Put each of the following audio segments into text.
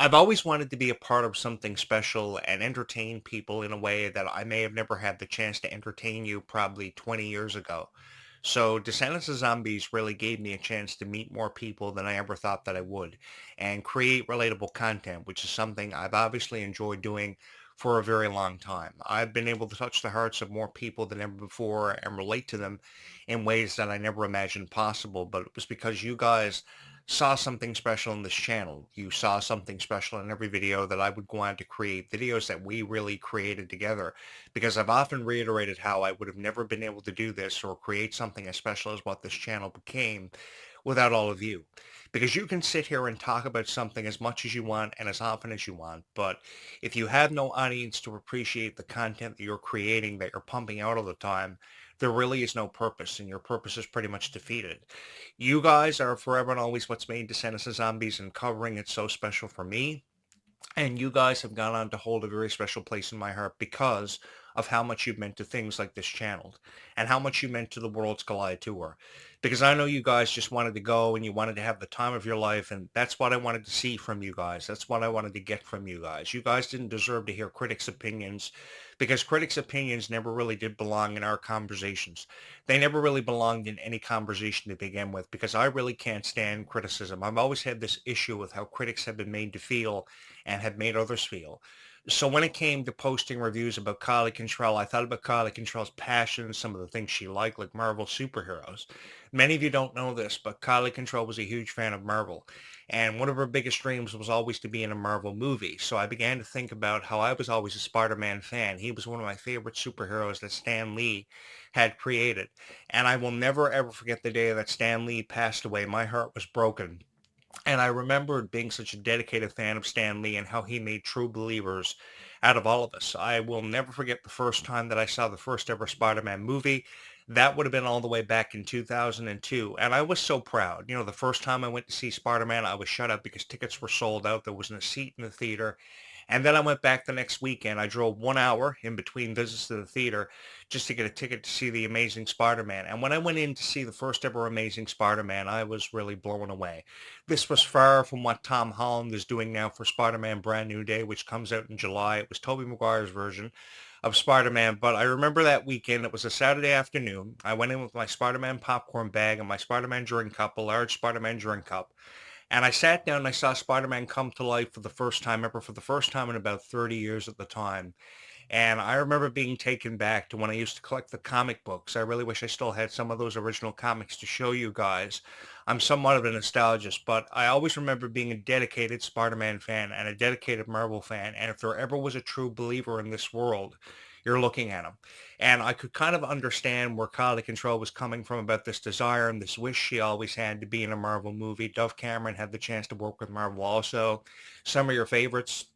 I've always wanted to be a part of something special and entertain people in a way that I may have never had the chance to entertain you probably 20 years ago. So Descendants of Zombies really gave me a chance to meet more people than I ever thought that I would and create relatable content, which is something I've obviously enjoyed doing for a very long time. I've been able to touch the hearts of more people than ever before and relate to them in ways that I never imagined possible, but it was because you guys saw something special in this channel. You saw something special in every video that I would go on to create, videos that we really created together, because I've often reiterated how I would have never been able to do this or create something as special as what this channel became without all of you. Because you can sit here and talk about something as much as you want and as often as you want, but if you have no audience to appreciate the content that you're creating, that you're pumping out all the time, there really is no purpose, and your purpose is pretty much defeated. You guys are forever and always what's made Descendants of Zombies and covering it so special for me. And you guys have gone on to hold a very special place in my heart because of how much you've meant to things like this channel and how much you meant to the Worlds Collide Tour. Because I know you guys just wanted to go and you wanted to have the time of your life, and that's what I wanted to see from you guys. That's what I wanted to get from you guys. You guys didn't deserve to hear critics' opinions because critics' opinions never really did belong in our conversations. They never really belonged in any conversation to begin with because I really can't stand criticism. I've always had this issue with how critics have been made to feel and have made others feel. So when it came to posting reviews about Kylie Control, I thought about Kylie Control's passion, some of the things she liked, like Marvel superheroes. Many of you don't know this, but Kylie Control was a huge fan of Marvel. And one of her biggest dreams was always to be in a Marvel movie. So I began to think about how I was always a Spider-Man fan. He was one of my favorite superheroes that Stan Lee had created. And I will never, ever forget the day that Stan Lee passed away. My heart was broken. And I remembered being such a dedicated fan of Stan Lee and how he made true believers out of all of us. I will never forget the first time that I saw the first ever Spider-Man movie. That would have been all the way back in 2002. And I was so proud. You know, the first time I went to see Spider-Man, I was shut up because tickets were sold out. There wasn't a seat in the theater. And then I went back the next weekend. I drove 1 hour in between visits to the theater just to get a ticket to see The Amazing Spider-Man. And when I went in to see the first ever Amazing Spider-Man, I was really blown away. This was far from what Tom Holland is doing now for Spider-Man Brand New Day, which comes out in July. It was Tobey Maguire's version of Spider-Man. But I remember that weekend, it was a Saturday afternoon. I went in with my Spider-Man popcorn bag and my Spider-Man drink cup, a large Spider-Man drink cup. And I sat down and I saw Spider-Man come to life for the first time ever, for the first time in about 30 years at the time. And I remember being taken back to when I used to collect the comic books. I really wish I still had some of those original comics to show you guys. I'm somewhat of a nostalgist, but I always remember being a dedicated Spider-Man fan and a dedicated Marvel fan. And if there ever was a true believer in this world, you're looking at him. And I could kind of understand where Kylie Control was coming from about this desire and this wish she always had to be in a Marvel movie. Dove Cameron had the chance to work with Marvel also. Some of your favorites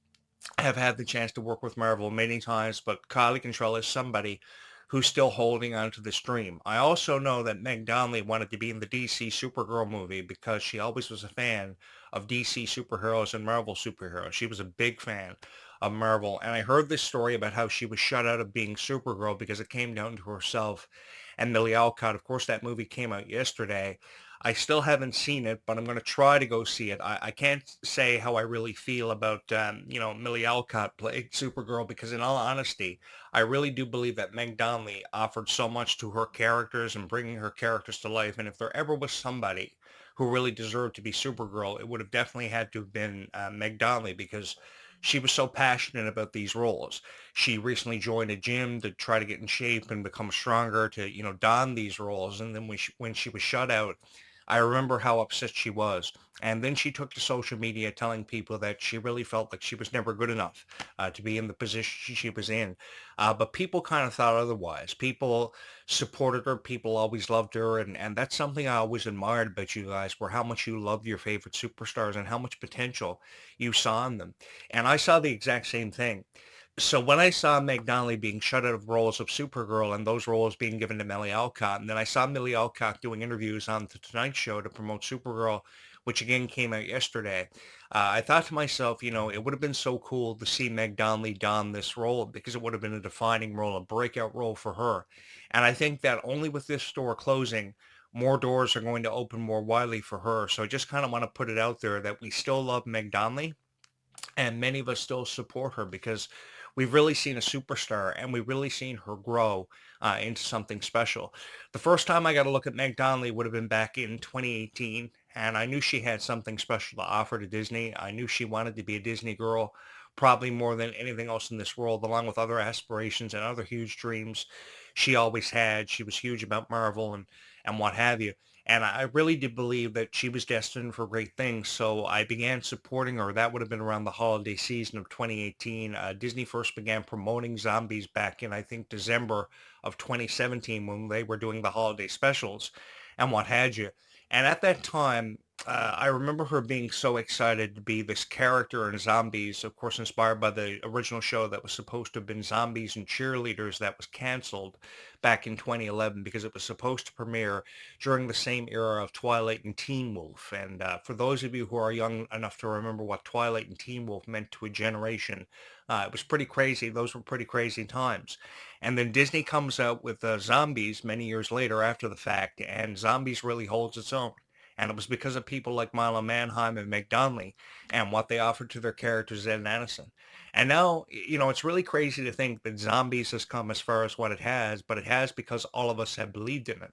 have had the chance to work with Marvel many times, but Kylie Control is somebody who's still holding on to this dream. I also know that Meg Donnelly wanted to be in the DC Supergirl movie because she always was a fan of DC superheroes and Marvel superheroes. She was a big fan of Marvel, and I heard this story about how she was shut out of being Supergirl because it came down to herself and Millie Alcott. Of course, that movie came out yesterday. I still haven't seen it, but I'm going to try to go see it. I can't say how I really feel about, Millie Alcott playing Supergirl because in all honesty, I really do believe that Meg Donnelly offered so much to her characters and bringing her characters to life. And if there ever was somebody who really deserved to be Supergirl, it would have definitely had to have been Meg Donnelly because she was so passionate about these roles. She recently joined a gym to try to get in shape and become stronger to, don these roles. And then when she was shut out, I remember how upset she was. And then she took to social media telling people that she really felt like she was never good enough to be in the position she was in. But people kind of thought otherwise. People supported her. People always loved her. And that's something I always admired about you guys, were how much you loved your favorite superstars and how much potential you saw in them. And I saw the exact same thing. So when I saw Meg Donnelly being shut out of roles of Supergirl and those roles being given to Millie Alcott, and then I saw Millie Alcott doing interviews on the Tonight Show to promote Supergirl, which again came out yesterday, I thought to myself, it would have been so cool to see Meg Donnelly don this role because it would have been a defining role, a breakout role for her. And I think that only with this store closing, more doors are going to open more widely for her. So I just kind of want to put it out there that we still love Meg Donnelly and many of us still support her because we've really seen a superstar and we've really seen her grow into something special. The first time I got a look at Meg Donnelly would have been back in 2018, and I knew she had something special to offer to Disney. I knew she wanted to be a Disney girl, probably more than anything else in this world, along with other aspirations and other huge dreams she always had. She was huge about Marvel and what have you. And I really did believe that she was destined for great things. So I began supporting her. That would have been around the holiday season of 2018. Disney first began promoting zombies back in, I think, December of 2017 when they were doing the holiday specials and what had you. And at that time, I remember her being so excited to be this character in Zombies, of course, inspired by the original show that was supposed to have been Zombies and Cheerleaders that was canceled back in 2011 because it was supposed to premiere during the same era of Twilight and Teen Wolf. And for those of you who are young enough to remember what Twilight and Teen Wolf meant to a generation, it was pretty crazy. Those were pretty crazy times. And then Disney comes out with Zombies many years later after the fact, and Zombies really holds its own. And it was because of people like Milo Manheim and Meg Donnelly and what they offered to their characters, Ed and Addison. And now, it's really crazy to think that Zombies has come as far as what it has, but it has because all of us have believed in it.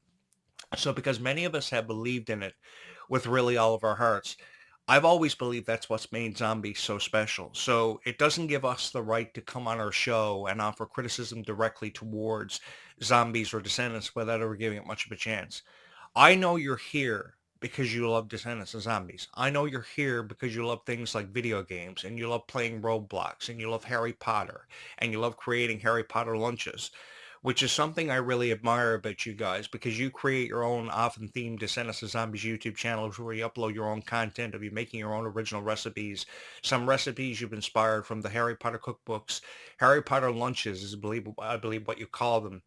So because many of us have believed in it with really all of our hearts, I've always believed that's what's made zombies so special. So it doesn't give us the right to come on our show and offer criticism directly towards zombies or descendants without ever giving it much of a chance. I know you're here because you love Descendants of Zombies. I know you're here because you love things like video games and you love playing Roblox and you love Harry Potter and you love creating Harry Potter lunches, which is something I really admire about you guys because you create your own often themed Descendants of Zombies YouTube channels where you upload your own content of you making your own original recipes. Some recipes you've inspired from the Harry Potter cookbooks. Harry Potter lunches is I believe what you call them.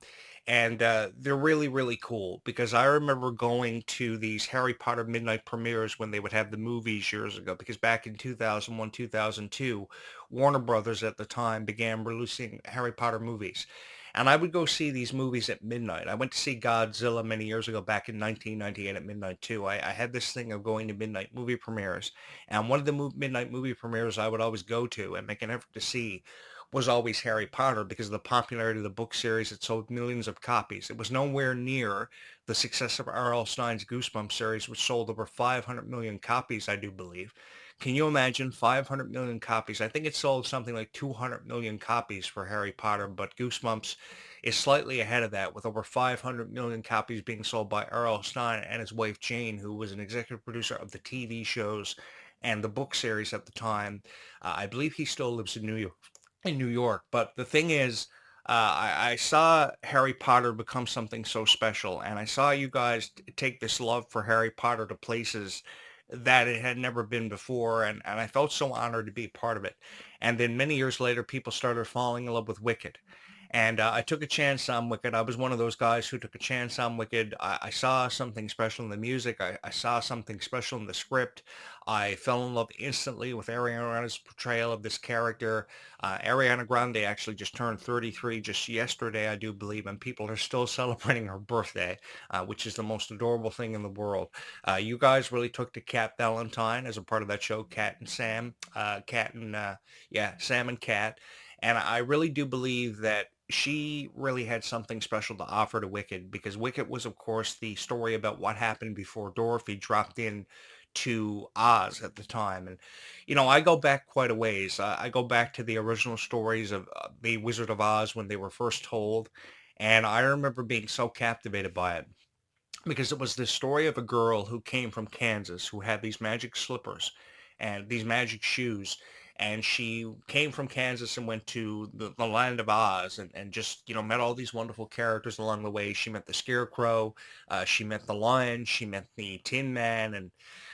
And they're really, really cool because I remember going to these Harry Potter midnight premieres when they would have the movies years ago. Because back in 2001, 2002, Warner Brothers at the time began releasing Harry Potter movies. And I would go see these movies at midnight. I went to see Godzilla many years ago, back in 1998 at midnight too. I had this thing of going to midnight movie premieres. And one of the midnight movie premieres I would always go to and make an effort to see was always Harry Potter because of the popularity of the book series. It sold millions of copies. It was nowhere near the success of R.L. Stein's Goosebumps series, which sold over 500 million copies, I do believe. Can you imagine 500 million copies? I think it sold something like 200 million copies for Harry Potter, but Goosebumps is slightly ahead of that with over 500 million copies being sold by R.L. Stein and his wife Jane, who was an executive producer of the TV shows and the book series at the time. I believe he still lives in New York. But the thing is, I saw Harry Potter become something so special, and I saw you guys take this love for Harry Potter to places that it had never been before, and I felt so honored to be part of it. And then many years later, people started falling in love with Wicked. And I took a chance on Wicked. I was one of those guys who took a chance on Wicked. I saw something special in the music. I saw something special in the script. I fell in love instantly with Ariana's portrayal of this character. Ariana Grande actually just turned 33 just yesterday, I do believe, and people are still celebrating her birthday, which is the most adorable thing in the world. You guys really took to Cat Valentine as a part of that show, Cat and Sam, Sam and Cat. And I really do believe that she really had something special to offer to Wicked because Wicked was, of course, the story about what happened before Dorothy dropped in to Oz at the time. And, I go back quite a ways. I go back to the original stories of the Wizard of Oz when they were first told. And I remember being so captivated by it because it was this story of a girl who came from Kansas who had these magic slippers and these magic shoes. And she came from Kansas and went to the land of Oz and just, met all these wonderful characters along the way. She met the Scarecrow, she met the Lion, she met the Tin Man. And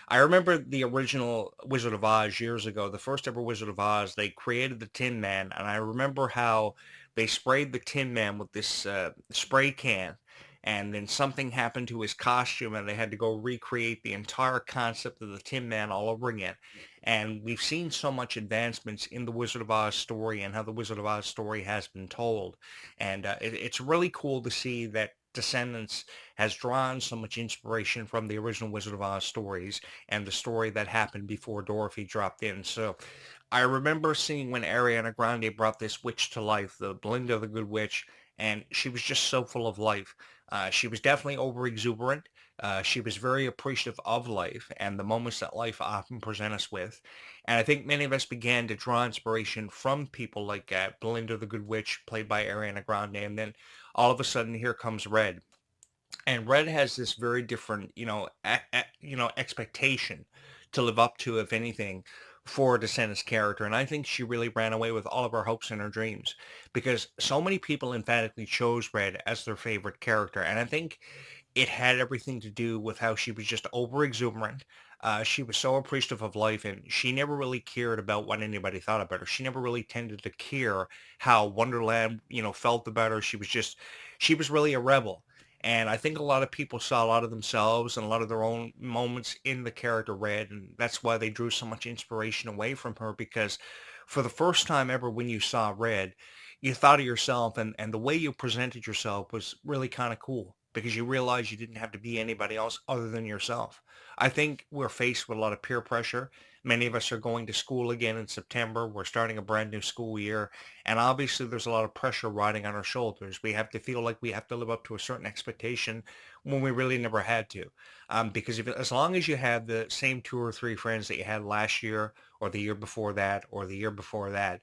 I remember the original Wizard of Oz years ago, the first ever Wizard of Oz, they created the Tin Man. And I remember how they sprayed the Tin Man with this spray can and then something happened to his costume and they had to go recreate the entire concept of the Tin Man all over again. And we've seen so much advancements in the Wizard of Oz story and how the Wizard of Oz story has been told. And it's really cool to see that Descendants has drawn so much inspiration from the original Wizard of Oz stories and the story that happened before Dorothy dropped in. So I remember seeing when Ariana Grande brought this witch to life, the Belinda the Good Witch, and she was just so full of life. She was definitely over exuberant. She was very appreciative of life and the moments that life often present us with. And I think many of us began to draw inspiration from people like Belinda the Good Witch, played by Ariana Grande, and then all of a sudden here comes Red, and Red has this very different, expectation to live up to, if anything, for Descendants character. And I think she really ran away with all of her hopes and her dreams because so many people emphatically chose Red as their favorite character. And I think it had everything to do with how she was just over exuberant. She was so appreciative of life, and she never really cared about what anybody thought about her. She never really tended to care how Wonderland, felt about her. She was really a rebel. And I think a lot of people saw a lot of themselves and a lot of their own moments in the character Red, and that's why they drew so much inspiration away from her. Because for the first time ever, when you saw Red, you thought of yourself, and the way you presented yourself was really kind of cool because you realized you didn't have to be anybody else other than yourself. I think we're faced with a lot of peer pressure. Many of us are going to school again in September. We're starting a brand new school year. And obviously there's a lot of pressure riding on our shoulders. We have to feel like we have to live up to a certain expectation when we really never had to. Because if as long as you have the same two or three friends that you had last year or the year before that or the year before that,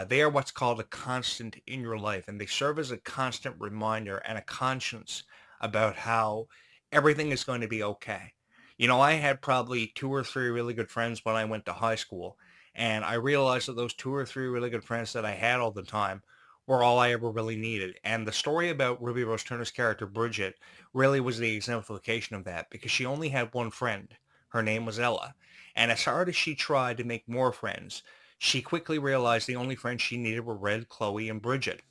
they are what's called a constant in your life, and they serve as a constant reminder and a conscience about how everything is going to be okay. I had probably two or three really good friends when I went to high school, and I realized that those two or three really good friends that I had all the time were all I ever really needed. And the story about Ruby Rose Turner's character, Bridget, really was the exemplification of that because she only had one friend. Her name was Ella. And as hard as she tried to make more friends, she quickly realized the only friends she needed were Red, Chloe, and Bridget.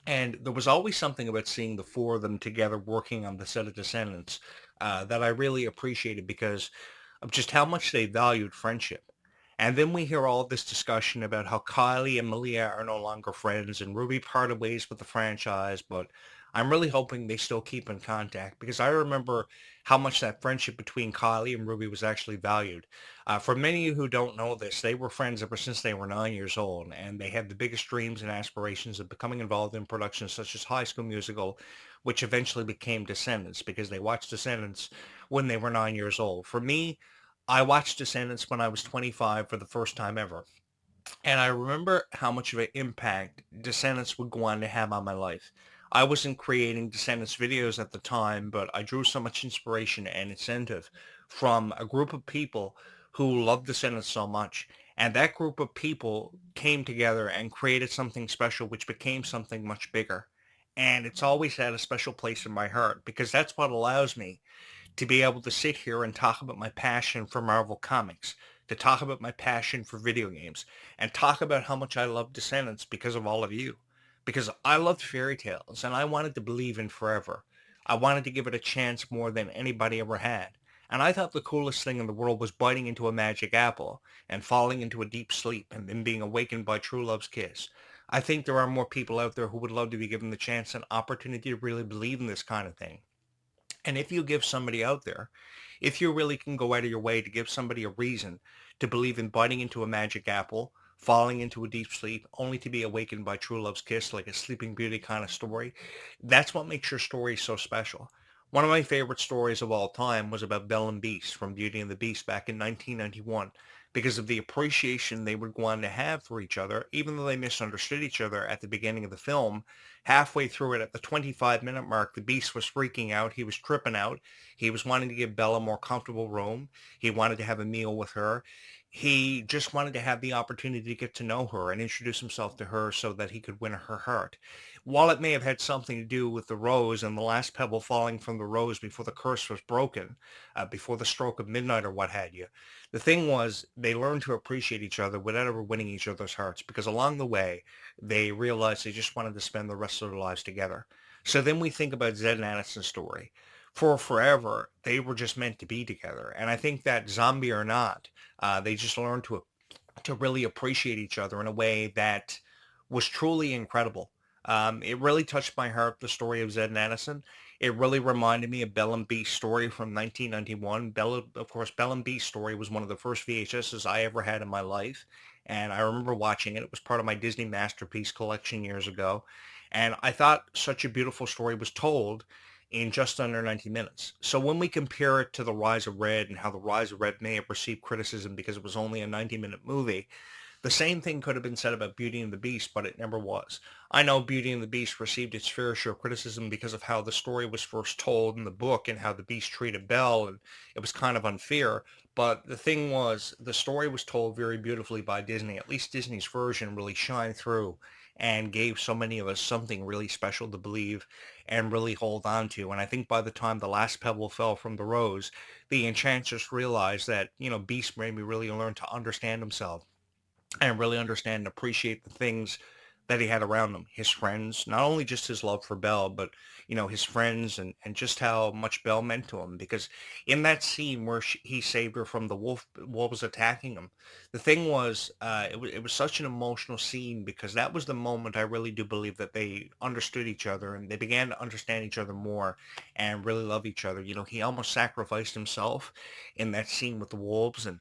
And there was always something about seeing the four of them together working on the set of Descendants that I really appreciated because of just how much they valued friendship. And then we hear all this discussion about how Kylie and Malia are no longer friends and Ruby parted ways with the franchise, but I'm really hoping they still keep in contact because I remember how much that friendship between Kylie and Ruby was actually valued. For many of you who don't know this, they were friends ever since they were 9 years old, and they had the biggest dreams and aspirations of becoming involved in productions such as High School Musical, which eventually became Descendants because they watched Descendants when they were 9 years old. For me, I watched Descendants when I was 25 for the first time ever. And I remember how much of an impact Descendants would go on to have on my life. I wasn't creating Descendants videos at the time, but I drew so much inspiration and incentive from a group of people who loved Descendants so much. And that group of people came together and created something special, which became something much bigger. And it's always had a special place in my heart because that's what allows me to be able to sit here and talk about my passion for Marvel Comics, to talk about my passion for video games, and talk about how much I love Descendants because of all of you. Because I loved fairy tales and I wanted to believe in forever. I wanted to give it a chance more than anybody ever had. And I thought the coolest thing in the world was biting into a magic apple and falling into a deep sleep and then being awakened by true love's kiss. I think there are more people out there who would love to be given the chance and opportunity to really believe in this kind of thing. And if you give somebody out there, if you really can go out of your way to give somebody a reason to believe in biting into a magic apple, falling into a deep sleep, only to be awakened by true love's kiss, like a Sleeping Beauty kind of story, that's what makes your story so special. One of my favorite stories of all time was about Belle and Beast from Beauty and the Beast back in 1991 because of the appreciation they would go on to have for each other, even though they misunderstood each other at the beginning of the film. Halfway through it, at the 25-minute mark, the Beast was freaking out. He was tripping out. He was wanting to give Bella a more comfortable room. He wanted to have a meal with her. He just wanted to have the opportunity to get to know her and introduce himself to her so that he could win her heart. While it may have had something to do with the rose and the last pebble falling from the rose before the curse was broken, before the stroke of midnight or what have you, the thing was they learned to appreciate each other without ever winning each other's hearts because along the way, they realized they just wanted to spend the rest of their lives together. So then we think about Zed and Aniston's story. For forever, they were just meant to be together. And I think that zombie or not, they just learned to really appreciate each other in a way that was truly incredible. It really touched my heart, the story of Zed and Addison. It really reminded me of Bell and Beast's story from 1991. Bella, of course, Bell and Beast's story was one of the first VHSs I ever had in my life. And I remember watching it. It was part of my Disney Masterpiece collection years ago. And I thought such a beautiful story was told in just under 90 minutes. So when we compare it to The Rise of Red and how The Rise of Red may have received criticism because it was only a 90-minute movie, the same thing could have been said about Beauty and the Beast, but it never was. I know Beauty and the Beast received its fair share of criticism because of how the story was first told in the book and how the Beast treated Belle, and it was kind of unfair. But the thing was, the story was told very beautifully by Disney. At least Disney's version really shined through and gave so many of us something really special to believe and really hold on to. And I think by the time the last pebble fell from the rose, the Enchantress realized that, Beast made me really learn to understand himself and really understand and appreciate the things that he had around him, his friends, not only just his love for Belle, but his friends and just how much Belle meant to him. Because in that scene where he saved her from the wolves attacking him, the thing was, it was such an emotional scene because that was the moment I really do believe that they understood each other and they began to understand each other more and really love each other. He almost sacrificed himself in that scene with the wolves, and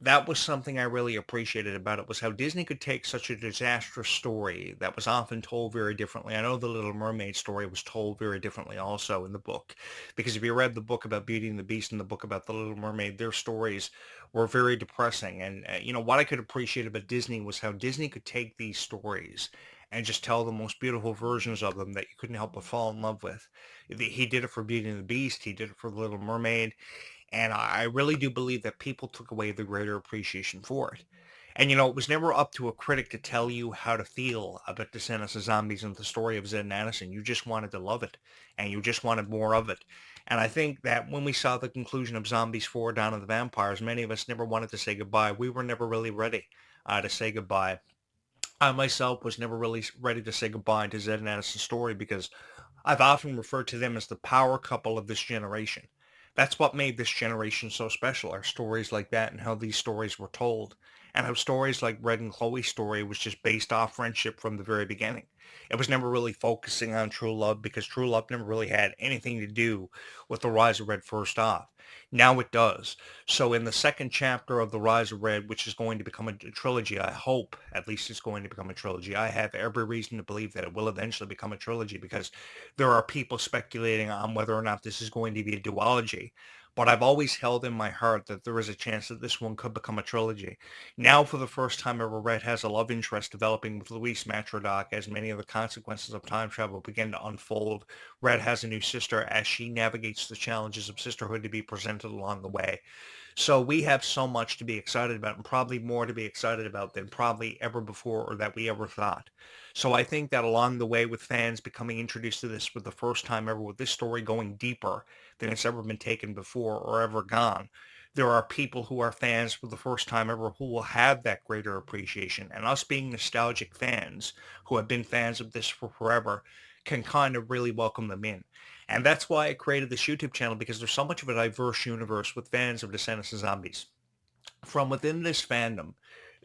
that was something I really appreciated about it was how Disney could take such a disastrous story that was often told very differently. I know the Little Mermaid story was told very differently also in the book, because if you read the book about Beauty and the Beast and the book about the Little Mermaid, their stories were very depressing. And what I could appreciate about Disney was how Disney could take these stories and just tell the most beautiful versions of them that you couldn't help but fall in love with. He did it for Beauty and the Beast. He did it for the Little Mermaid. And I really do believe that people took away the greater appreciation for it. And it was never up to a critic to tell you how to feel about Descendants of Zombies and the story of Zed and Addison. You just wanted to love it, and you just wanted more of it. And I think that when we saw the conclusion of Zombies 4, Dawn of the Vampires, many of us never wanted to say goodbye. We were never really ready to say goodbye. I myself was never really ready to say goodbye to Zed and Addison's story because I've often referred to them as the power couple of this generation. That's what made this generation so special, are stories like that and how these stories were told. And how stories like Red and Chloe's story was just based off friendship from the very beginning. It was never really focusing on true love because true love never really had anything to do with the Rise of Red first off. Now it does. So in the second chapter of The Rise of Red, which is going to become a trilogy, I hope at least it's going to become a trilogy. I have every reason to believe that it will eventually become a trilogy because there are people speculating on whether or not this is going to be a duology. But I've always held in my heart that there is a chance that this one could become a trilogy. Now, for the first time ever, Red has a love interest developing with Louise Matrodoc as many of the consequences of time travel begin to unfold. Red has a new sister as she navigates the challenges of sisterhood to be presented along the way. So we have so much to be excited about and probably more to be excited about than probably ever before or that we ever thought. So I think that along the way with fans becoming introduced to this for the first time ever, with this story going deeper than it's ever been taken before or ever gone, there are people who are fans for the first time ever who will have that greater appreciation. And us being nostalgic fans who have been fans of this for forever can kind of really welcome them in. And that's why I created this YouTube channel because there's so much of a diverse universe with fans of Descendants of Zombies. From within this fandom,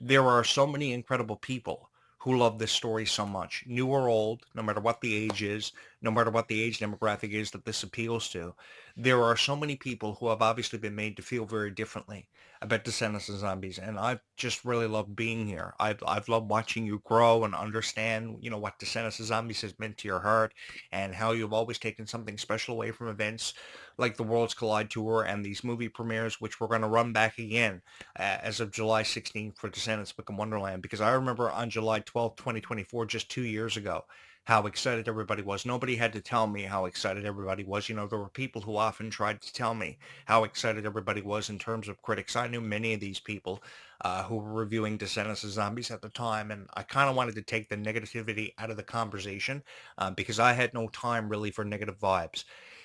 there are so many incredible people who love this story so much, new or old, no matter what the age is, no matter what the age demographic is that this appeals to. There are so many people who have obviously been made to feel very differently about Descendants of Zombies, and I've just really loved being here. I've loved watching you grow and understand, what Descendants of Zombies has meant to your heart, and how you've always taken something special away from events like the Worlds Collide Tour and these movie premieres, which we're going to run back again as of July 16th for Descendants Become Wonderland, because I remember on July 12th, 2024, just 2 years ago, how excited everybody was. Nobody had to tell me how excited everybody was. There were people who often tried to tell me how excited everybody was in terms of critics. I knew many of these people who were reviewing Descendants of Zombies at the time, and I kind of wanted to take the negativity out of the conversation because I had no time really for negative vibes.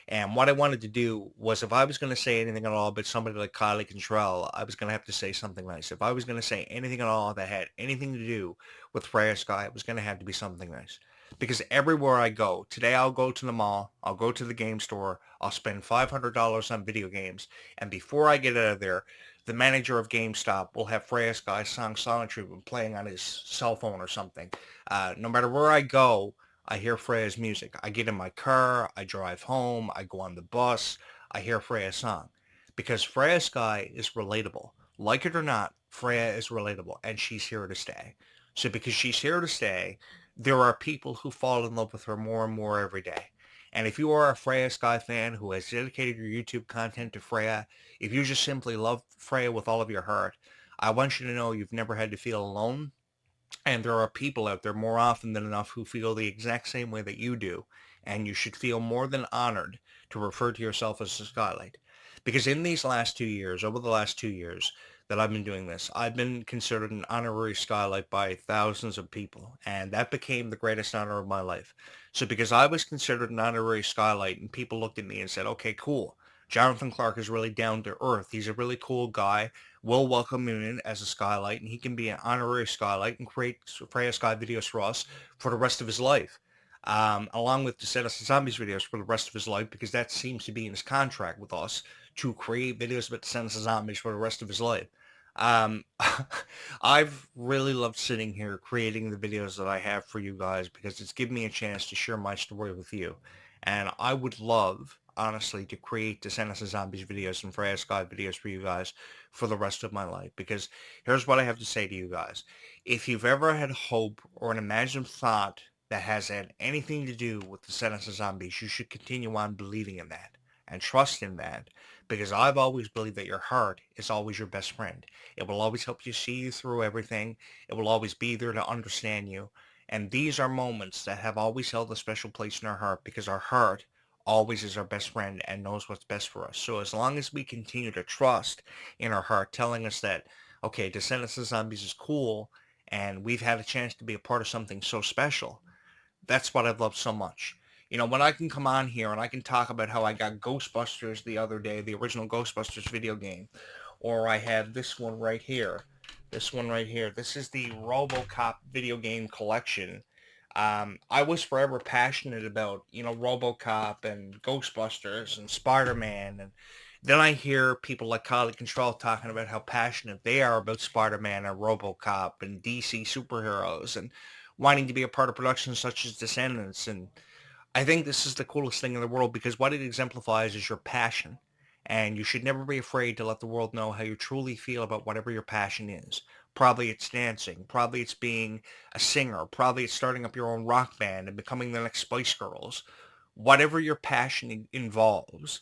And what I wanted to do was if I was going to say anything at all but somebody like Kylie Contrell, I was going to have to say something nice. If I was going to say anything at all that had anything to do with Freya Sky, it was going to have to be something nice. Because everywhere I go, today I'll go to the mall, I'll go to the game store, I'll spend $500 on video games, and before I get out of there, the manager of GameStop will have Freya Sky's song Silent Treatment playing on his cell phone or something. No matter where I go, I hear Freya's music. I get in my car, I drive home, I go on the bus, I hear Freya's song. Because Freya Sky is relatable. Like it or not, Freya is relatable, and she's here to stay. So because she's here to stay, there are people who fall in love with her more and more every day. And if you are a Freya Sky fan who has dedicated your YouTube content to Freya, if you just simply love Freya with all of your heart, I want you to know you've never had to feel alone, and there are people out there more often than enough who feel the exact same way that you do. And you should feel more than honored to refer to yourself as a skylight. Because in these last 2 years, over the last 2 years that I've been doing this, I've been considered an honorary skylight by thousands of people. And that became the greatest honor of my life. So because I was considered an honorary skylight and people looked at me and said, okay, cool. Jonathan Clarke is really down to earth. He's a really cool guy. We'll welcome him in as a skylight, and he can be an honorary skylight and create Freya Sky videos for us for the rest of his life, along with Descendants and Zombies videos for the rest of his life, because that seems to be in his contract with us to create videos about Descendants and Zombies for the rest of his life. Um, I've really loved sitting here creating the videos that I have for you guys because it's given me a chance to share my story with you. And I would love, honestly, to create Descendants and Zombies videos and Freya Sky videos for you guys for the rest of my life. Because here's what I have to say to you guys. If you've ever had hope or an imagined thought that has had anything to do with Descendants of Zombies, you should continue on believing in that and trust in that, because I've always believed that your heart is always your best friend. It will always help you see you through everything. It will always be there to understand you. And these are moments that have always held a special place in our heart because our heart always is our best friend and knows what's best for us. So as long as we continue to trust in our heart, telling us that, okay, Descendants of Zombies is cool and we've had a chance to be a part of something so special, that's what I've loved so much. You know, when I can come on here and I can talk about how I got Ghostbusters the other day, the original Ghostbusters video game, or I have this one right here. This one right here. This is the RoboCop video game collection. I was forever passionate about, RoboCop and Ghostbusters and Spider-Man. And then I hear people like Kylie Control talking about how passionate they are about Spider-Man and RoboCop and DC superheroes and wanting to be a part of productions such as Descendants. And I think this is the coolest thing in the world because what it exemplifies is your passion. And you should never be afraid to let the world know how you truly feel about whatever your passion is. Probably it's dancing. Probably it's being a singer. Probably it's starting up your own rock band and becoming the next Spice Girls. Whatever your passion involves,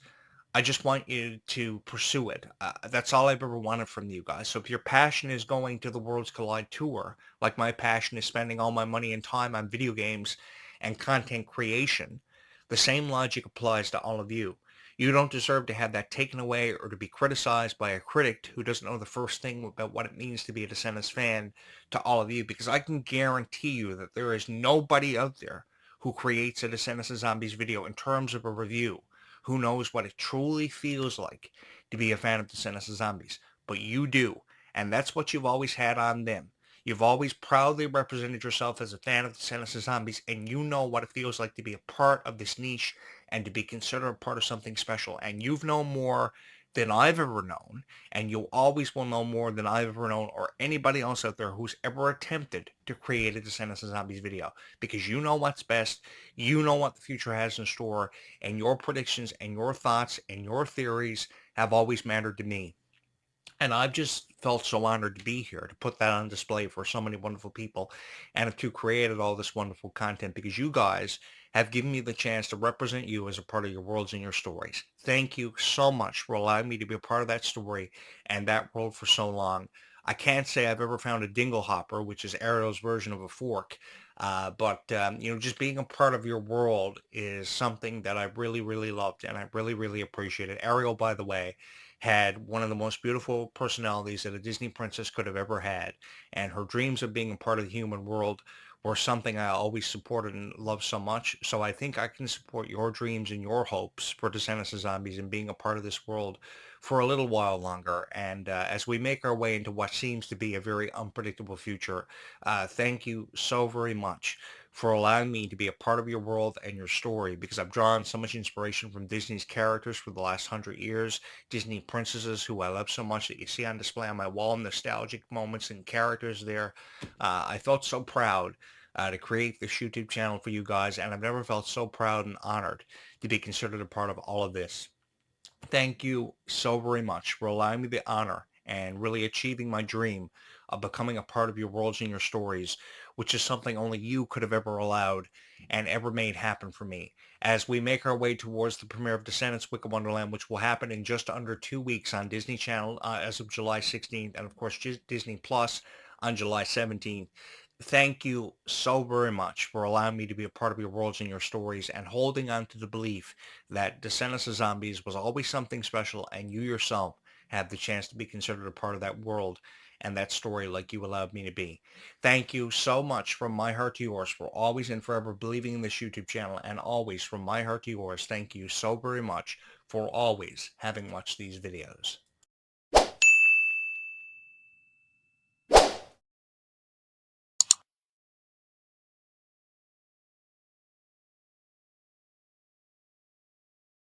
I just want you to pursue it. That's all I've ever wanted from you guys. So if your passion is going to the Worlds Collide tour, like my passion is spending all my money and time on video games and content creation, the same logic applies to all of you. You don't deserve to have that taken away or to be criticized by a critic who doesn't know the first thing about what it means to be a Descendants fan to all of you, because I can guarantee you that there is nobody out there who creates a Descendants of Zombies video in terms of a review who knows what it truly feels like to be a fan of Descendants of Zombies. But you do. And that's what you've always had on them. You've always proudly represented yourself as a fan of Descendants of Zombies, and you know what it feels like to be a part of this niche and to be considered a part of something special. And you've known more than I've ever known, and you always will know more than I've ever known or anybody else out there who's ever attempted to create a Descendants of Zombies video, because you know what's best, you know what the future has in store, and your predictions and your thoughts and your theories have always mattered to me. And I've just felt so honored to be here to put that on display for so many wonderful people and to created all this wonderful content because you guys have given me the chance to represent you as a part of your worlds and your stories. Thank you so much for allowing me to be a part of that story and that world for so long. I can't say I've ever found a dingle hopper, which is Ariel's version of a fork. But just being a part of your world is something that I really, really loved and I really, really appreciated. Ariel, by the way, had one of the most beautiful personalities that a Disney princess could have ever had. And her dreams of being a part of the human world were something I always supported and loved so much. So I think I can support your dreams and your hopes for Descendants of Zombies and being a part of this world for a little while longer. And as we make our way into what seems to be a very unpredictable future, thank you so very much for allowing me to be a part of your world and your story because I've drawn so much inspiration from Disney's characters for the last 100 years. Disney princesses who I love so much that you see on display on my wall, nostalgic moments and characters there. I felt so proud to create this YouTube channel for you guys, and I've never felt so proud and honored to be considered a part of all of this. Thank you so very much for allowing me the honor and really achieving my dream of becoming a part of your worlds and your stories, which is something only you could have ever allowed and ever made happen for me. As we make our way towards the premiere of Descendants Wicked Wonderland, which will happen in just under 2 weeks on Disney Channel as of July 16th, and of course Disney Plus on July 17th. Thank you so very much for allowing me to be a part of your worlds and your stories and holding on to the belief that Descendants of Zombies was always something special and you yourself have the chance to be considered a part of that world and that story like you allowed me to be. Thank you so much from my heart to yours for always and forever believing in this YouTube channel, and always from my heart to yours, thank you so very much for always having watched these videos.